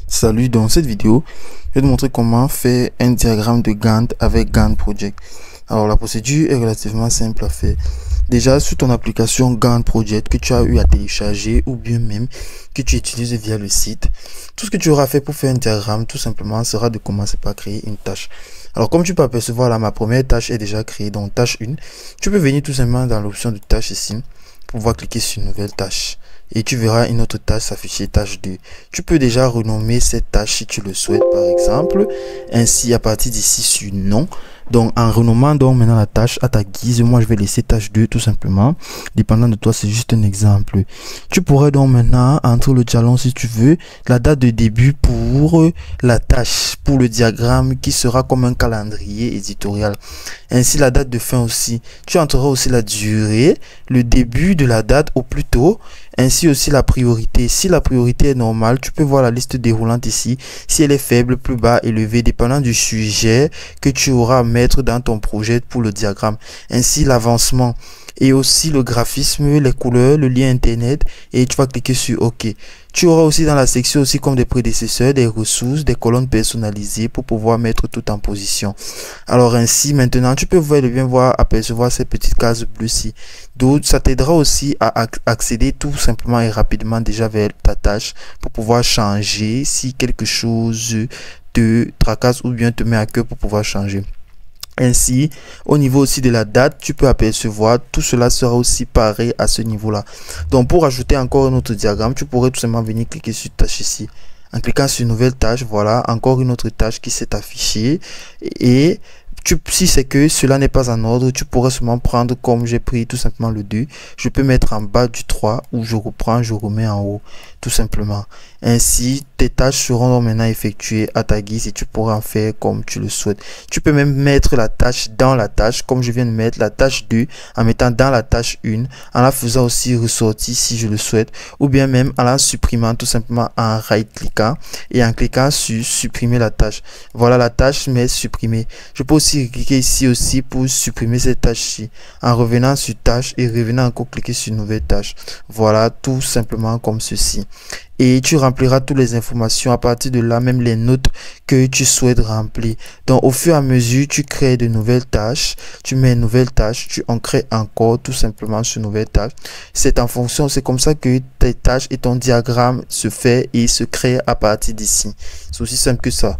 Salut, dans cette vidéo, je vais te montrer comment faire un diagramme de Gantt avec Gantt Project. Alors la procédure est relativement simple à faire. Déjà sur ton application Gantt Project que tu as eu à télécharger ou bien même que tu utilises via le site, tout ce que tu auras fait pour faire un diagramme tout simplement sera de commencer par créer une tâche. Alors comme tu peux apercevoir là, ma première tâche est déjà créée, donc tâche 1. Tu peux venir tout simplement dans l'option de tâche ici pour pouvoir cliquer sur nouvelle tâche. Et tu verras une autre tâche s'afficher, tâche 2. Tu peux déjà renommer cette tâche si tu le souhaites par exemple. Ainsi à partir d'ici sur nom. Donc en renommant donc maintenant la tâche à ta guise, moi je vais laisser tâche 2 tout simplement. Dépendant de toi, c'est juste un exemple. Tu pourrais donc maintenant entrer le jalon si tu veux, la date de début pour la tâche, pour le diagramme qui sera comme un calendrier éditorial. Ainsi la date de fin aussi. Tu entreras aussi la durée, le début de la date au plus tôt. Ainsi aussi la priorité. Si la priorité est normale, tu peux voir la liste déroulante ici. Si elle est faible, plus bas, élevée, dépendant du sujet que tu auras à mettre dans ton projet pour le diagramme. Ainsi l'avancement et aussi le graphisme, les couleurs, le lien internet, et tu vas cliquer sur OK. Tu auras aussi dans la section aussi comme des prédécesseurs, des ressources, des colonnes personnalisées pour pouvoir mettre tout en position. Alors ainsi maintenant tu peux bien voir apercevoir ces petites cases bleues-ci. Donc ça t'aidera aussi à accéder tout simplement et rapidement déjà vers ta tâche pour pouvoir changer si quelque chose te tracasse ou bien te met à cœur pour pouvoir changer. Ainsi, au niveau aussi de la date, tu peux apercevoir, tout cela sera aussi pareil à ce niveau-là. Donc, pour ajouter encore un autre diagramme, tu pourrais tout simplement venir cliquer sur tâche ici. En cliquant sur nouvelle tâche, voilà, encore une autre tâche qui s'est affichée. Et si c'est que cela n'est pas en ordre, tu pourrais seulement prendre comme j'ai pris tout simplement le 2. Je peux mettre en bas du 3 ou je reprends, je remets en haut, tout simplement. Ainsi, tes tâches seront maintenant effectuées à ta guise et tu pourras en faire comme tu le souhaites. Tu peux même mettre la tâche dans la tâche, comme je viens de mettre la tâche 2 en mettant dans la tâche 1, en la faisant aussi ressortir si je le souhaite, ou bien même en la supprimant tout simplement en right-cliquant et en cliquant sur supprimer la tâche. Voilà, la tâche m'est supprimée. Je peux aussi cliquer ici aussi pour supprimer cette tâche-ci en revenant sur tâche et revenant encore cliquer sur nouvelle tâche. Voilà, tout simplement comme ceci. Et tu rempliras toutes les informations à partir de là, même les notes que tu souhaites remplir. Donc au fur et à mesure, tu crées de nouvelles tâches, tu mets une nouvelle tâche, tu en crées encore tout simplement sur nouvelle tâche. C'est en fonction, c'est comme ça que tes tâches et ton diagramme se fait et se crée à partir d'ici. C'est aussi simple que ça.